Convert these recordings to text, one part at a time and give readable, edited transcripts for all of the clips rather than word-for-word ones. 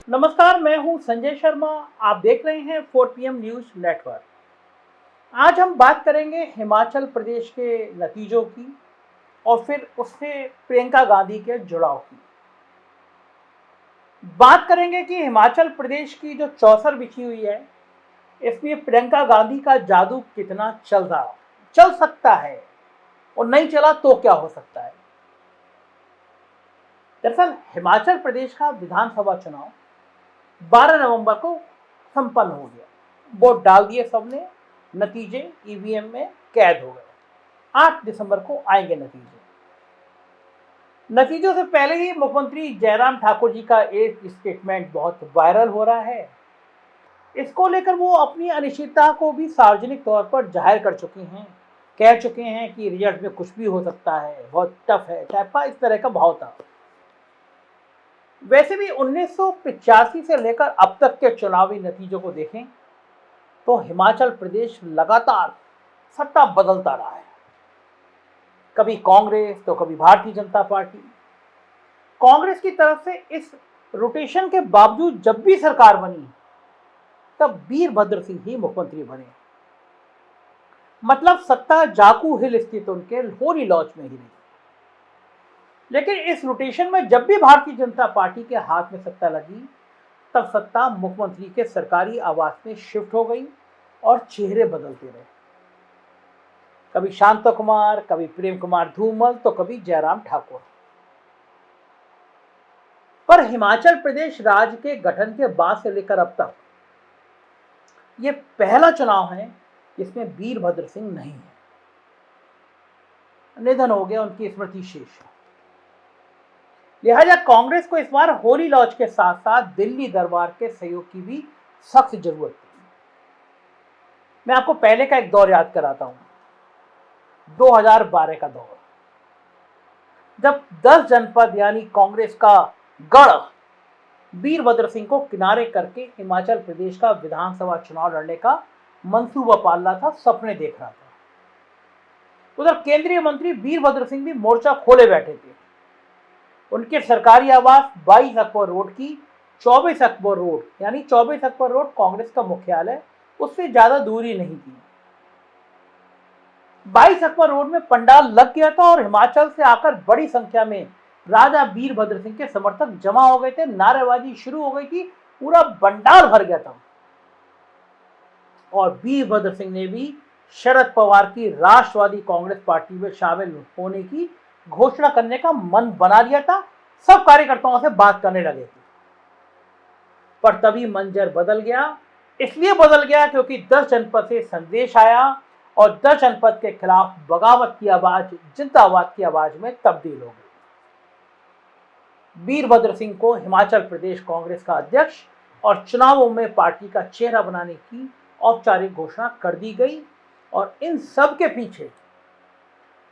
नमस्कार, मैं हूं संजय शर्मा। आप देख रहे हैं 4PM न्यूज नेटवर्क। आज हम बात करेंगे हिमाचल प्रदेश के नतीजों की और फिर उससे प्रियंका गांधी के जुड़ाव की। बात करेंगे कि हिमाचल प्रदेश की जो चौसर बिछी हुई है, इसमें प्रियंका गांधी का जादू कितना चल सकता है और नहीं चला तो क्या हो सकता है। दरअसल हिमाचल प्रदेश का विधानसभा चुनाव 12 नवंबर को संपन्न हो गया। वोट डाल दिए सबने, नतीजे ईवीएम में कैद हो गए। 8 दिसंबर को आएंगे नतीजे। नतीजों से पहले ही मुख्यमंत्री जयराम ठाकुर जी का एक स्टेटमेंट बहुत वायरल हो रहा है। इसको लेकर वो अपनी अनिश्चितता को भी सार्वजनिक तौर पर जाहिर कर चुके हैं। कह चुके हैं कि रिजल्ट में कुछ भी हो सकता है, बहुत टफ है टाइप का, इस तरह का भाव था। वैसे भी 1985 से लेकर अब तक के चुनावी नतीजों को देखें तो हिमाचल प्रदेश लगातार सत्ता बदलता रहा है। कभी कांग्रेस तो कभी भारतीय जनता पार्टी। कांग्रेस की तरफ से इस रोटेशन के बावजूद जब भी सरकार बनी तब वीरभद्र सिंह ही मुख्यमंत्री बने। मतलब सत्ता जाकू हिल स्थित उनके होरी लॉज में ही रही। लेकिन इस रोटेशन में जब भी भारतीय जनता पार्टी के हाथ में सत्ता लगी तब सत्ता मुख्यमंत्री के सरकारी आवास में शिफ्ट हो गई और चेहरे बदलते रहे। कभी शांता कुमार, कभी प्रेम कुमार धूमल, तो कभी जयराम ठाकुर। पर हिमाचल प्रदेश राज्य के गठन के बाद से लेकर अब तक ये पहला चुनाव है जिसमें वीरभद्र सिंह नहीं है। निधन हो गया, उनकी स्मृति शेष है। लिहाजा कांग्रेस को इस बार होली लॉज के साथ साथ दिल्ली दरबार के सहयोग की भी सख्त जरूरत थी। मैं आपको पहले का एक दौर याद कराता हूं, 2012 का दौर, जब 10 जनपद यानी कांग्रेस का गढ़ वीरभद्र सिंह को किनारे करके हिमाचल प्रदेश का विधानसभा चुनाव लड़ने का मंसूबा पाल रहा था, सपने देख रहा था। उधर केंद्रीय मंत्री वीरभद्र सिंह भी मोर्चा खोले बैठे थे। उनके सरकारी आवास 22 अकबर रोड की 24 अकबर रोड, यानी 24 अकबर रोड कांग्रेस का मुख्यालय, उससे ज्यादा दूरी नहीं थी। 22 अकबर रोड में पंडाल लग गया था और हिमाचल से आकर बड़ी संख्या में राजा वीरभद्र सिंह के समर्थक जमा हो गए थे। नारेबाजी शुरू हो गई थी, पूरा पंडाल भर गया था। और वीरभद्र सिंह ने भी शरद पवार की राष्ट्रवादी कांग्रेस पार्टी में शामिल होने की घोषणा करने का मन बना लिया था। सब कार्यकर्ताओं से बात करने लगे थे। पर तभी मंजर बदल गया। इसलिए बदल गया क्योंकि 10 जनपद से संदेश आया और 10 जनपद के खिलाफ बगावत की आवाज जिंदाबाद की आवाज में तब्दील हो गई। वीरभद्र सिंह को हिमाचल प्रदेश कांग्रेस का अध्यक्ष और चुनावों में पार्टी का चेहरा बनाने की औपचारिक घोषणा कर दी गई। और इन सब के पीछे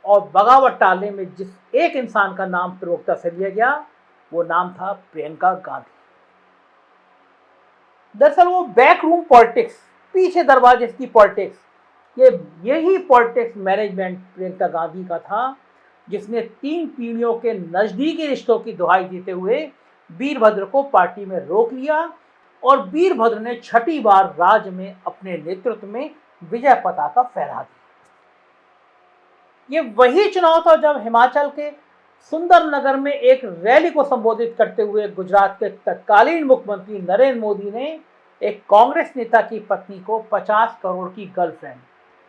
और बगावत टालने में जिस एक इंसान का नाम प्रमुखता से लिया गया, वो नाम था प्रियंका गांधी। दरअसल वो बैकरूम पॉलिटिक्स, पीछे दरवाजे की पॉलिटिक्स, यही पॉलिटिक्स मैनेजमेंट प्रियंका गांधी का था, जिसने 3 पीढ़ियों के नजदीकी रिश्तों की दुहाई देते हुए वीरभद्र को पार्टी में रोक लिया और वीरभद्र ने 6ठी बार राज्य में अपने नेतृत्व में विजय पताका फहरा दी। ये वही चुनाव था जब हिमाचल के सुंदरनगर में एक रैली को संबोधित करते हुए गुजरात के तत्कालीन मुख्यमंत्री नरेंद्र मोदी ने एक कांग्रेस नेता की पत्नी को 50 करोड़ की गर्लफ्रेंड,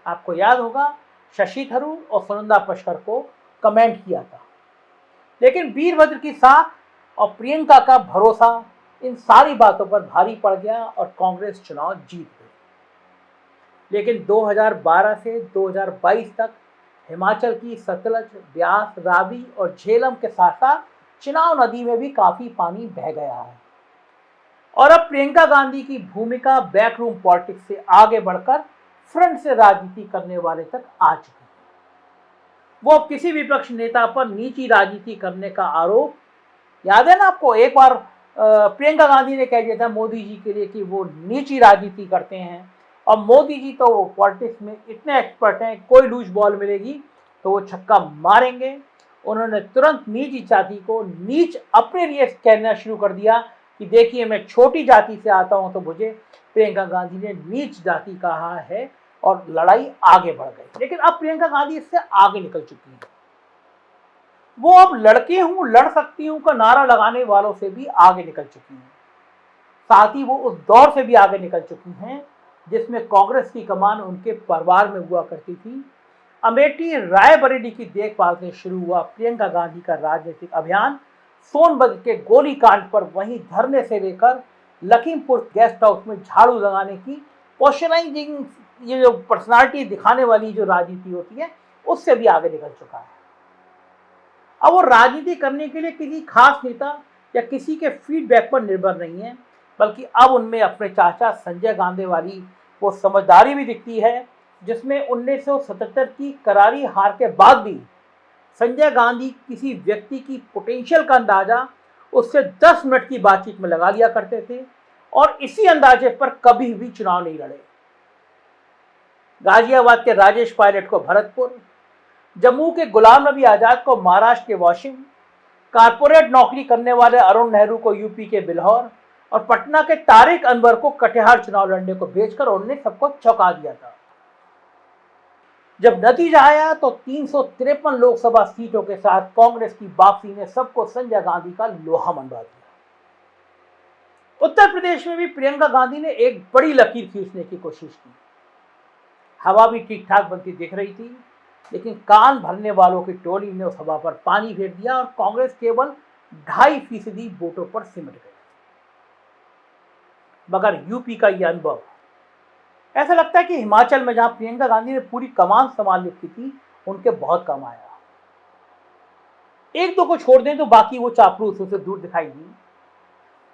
आपको याद होगा, शशि थरूर और सुनंदा पशकर को कमेंट किया था। लेकिन वीरभद्र की साख और प्रियंका का भरोसा इन सारी बातों पर भारी पड़ गया और कांग्रेस चुनाव जीत गई। लेकिन 2012 से 2022 तक हिमाचल की सतलज, ब्यास, रावी और झेलम के साथ साथ चिनाब नदी में भी काफी पानी बह गया है। और अब प्रियंका गांधी की भूमिका बैकरूम पॉलिटिक्स से आगे बढ़कर फ्रंट से राजनीति करने वाले तक आ चुकी है। वो अब किसी विपक्ष नेता पर नीची राजनीति करने का आरोप, याद है ना आपको, एक बार प्रियंका गांधी ने कह दिया था मोदी जी के लिए कि वो नीची राजनीति करते हैं और मोदी जी तो पॉलिटिक्स में इतने एक्सपर्ट हैं, कोई लूज बॉल मिलेगी तो वो छक्का मारेंगे। उन्होंने तुरंत नीच जाति को नीच अपने लिए कहना शुरू कर दिया कि देखिए मैं छोटी जाति से आता हूं तो मुझे प्रियंका गांधी ने नीच जाति कहा है और लड़ाई आगे बढ़ गई। लेकिन अब प्रियंका गांधी इससे आगे निकल चुकी है। वो अब लड़के हूं लड़ सकती हूं का नारा लगाने वालों से भी आगे निकल चुकी हैं। साथ ही वो उस दौर से भी आगे निकल चुकी हैं जिसमें कांग्रेस की कमान उनके परिवार में हुआ करती थी। अमेठी रायबरेली की देखभाल से शुरू हुआ प्रियंका गांधी का राजनीतिक अभियान सोनभद्र के गोलीकांड पर वहीं धरने से लेकर लखीमपुर गेस्ट हाउस में झाड़ू लगाने की पोस्चराइजिंग, ये जो पर्सनालिटी दिखाने वाली जो राजनीति होती है उससे भी आगे निकल चुका है। अब वो राजनीति करने के लिए किसी खास नेता या किसी के फीडबैक पर निर्भर नहीं है, बल्कि अब उनमें अपने चाचा संजय गांधी वाली वो समझदारी भी दिखती है जिसमें 1977 की करारी हार के बाद भी संजय गांधी किसी व्यक्ति की पोटेंशियल का अंदाजा उससे 10 मिनट की बातचीत में लगा लिया करते थे और इसी अंदाजे पर कभी भी चुनाव नहीं लड़े। गाजियाबाद के राजेश पायलट को भरतपुर, जम्मू के गुलाम नबी आजाद को महाराष्ट्र के वाशिम, कारपोरेट नौकरी करने वाले अरुण नेहरू को यूपी के बिल्हौर और पटना के तारिक अनवर को कटिहार चुनाव लड़ने को भेजकर उन्होंने सबको चौंका दिया था। जब नतीजा आया तो 353 लोकसभा सीटों के साथ कांग्रेस की वापसी ने सबको संजय गांधी का लोहा मनवा दिया। उत्तर प्रदेश में भी प्रियंका गांधी ने एक बड़ी लकीर खींचने की कोशिश की। हवा भी ठीक ठाक बनती दिख रही थी, लेकिन कान भरने वालों की टोली ने उस हवा पर पानी फेर दिया और कांग्रेस केवल 2.5% वोटों पर सिमट गई। मगर यूपी का यह अनुभव, ऐसा लगता है कि हिमाचल में जहां प्रियंका गांधी ने पूरी कमान संभाल ली थी, उनके बहुत कम आया। एक दो को छोड़ दें तो बाकी वो चापलूस से दूर दिखाई दी।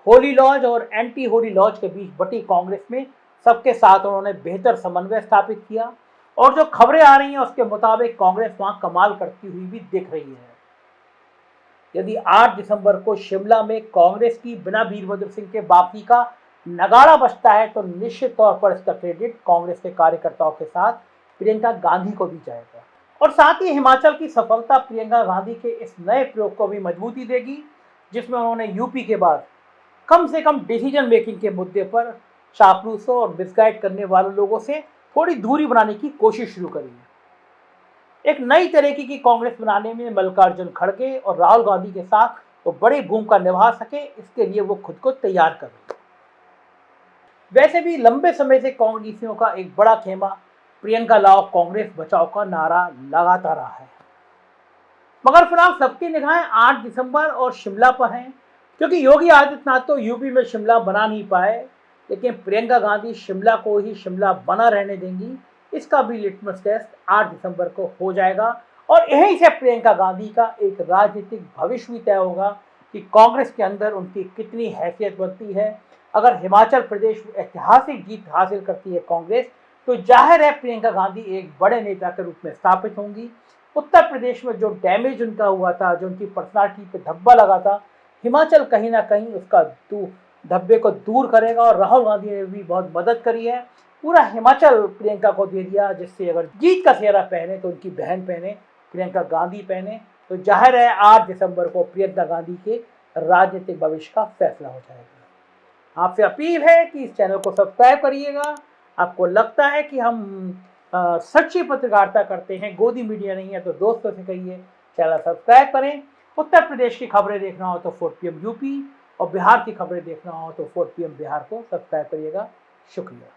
होली लॉज और एंटी होली लॉज के बीच बटी कांग्रेस में सबके साथ उन्होंने बेहतर समन्वय स्थापित किया और जो खबरें आ रही हैं उसके मुताबिक कांग्रेस वहां कमाल करती हुई भी दिख रही है। यदि 8 दिसंबर को शिमला में कांग्रेस की बिना वीरभद्र सिंह के वापसी का नगाड़ा बजता है तो निश्चित तौर पर इसका क्रेडिट कांग्रेस के कार्यकर्ताओं के साथ प्रियंका गांधी को दी जाएगा। और साथ ही हिमाचल की सफलता प्रियंका गांधी के इस नए प्रयोग को भी मजबूती देगी, जिसमें उन्होंने यूपी के बाद कम से कम डिसीजन मेकिंग के मुद्दे पर चापलूसों और मिसगाइड करने वाले लोगों से थोड़ी दूरी बनाने की कोशिश शुरू करी है। एक नई तरीके की कांग्रेस बनाने में मल्लिकार्जुन खड़गे और राहुल गांधी के साथ वो बड़ी भूमिका निभा सके, इसके लिए वो खुद को तैयार कर रही है। वैसे भी लंबे समय से कांग्रेसियों का एक बड़ा खेमा प्रियंका लाओ कांग्रेस बचाओ का नारा लगाता रहा है। मगर फिलहाल सबकी निगाहें 8 दिसंबर और शिमला पर हैं, क्योंकि योगी आदित्यनाथ तो यूपी में शिमला बना नहीं पाए, लेकिन प्रियंका गांधी शिमला को ही शिमला बना रहने देंगी, इसका भी लिटमस टेस्ट 8 दिसंबर को हो जाएगा। और यहीं से प्रियंका गांधी का एक राजनीतिक भविष्य भी तय होगा कि कांग्रेस के अंदर उनकी कितनी हैसियत बनती है। अगर हिमाचल प्रदेश ऐतिहासिक जीत हासिल करती है कांग्रेस, तो जाहिर है प्रियंका गांधी एक बड़े नेता के रूप में स्थापित होंगी। उत्तर प्रदेश में जो डैमेज उनका हुआ था, जो उनकी पर्सनालिटी पे धब्बा लगा था, हिमाचल कहीं ना कहीं उसका धब्बे को दूर करेगा। और राहुल गांधी ने भी बहुत मदद करी है, पूरा हिमाचल प्रियंका को दे दिया, जिससे अगर जीत का सेहरा पहने तो उनकी बहन पहने, प्रियंका गांधी पहने, तो जाहिर है 8 दिसंबर को प्रियंका गांधी के राजनीतिक भविष्य का फैसला हो जाएगा। आपसे अपील है कि इस चैनल को सब्सक्राइब करिएगा। आपको लगता है कि हम सच्ची पत्रकारिता करते हैं, गोदी मीडिया नहीं है, तो दोस्तों से कहिए चैनल सब्सक्राइब करें। उत्तर प्रदेश की खबरें देखना हो तो 4 PM यूपी और बिहार की खबरें देखना हो तो 4 PM बिहार को सब्सक्राइब करिएगा। शुक्रिया।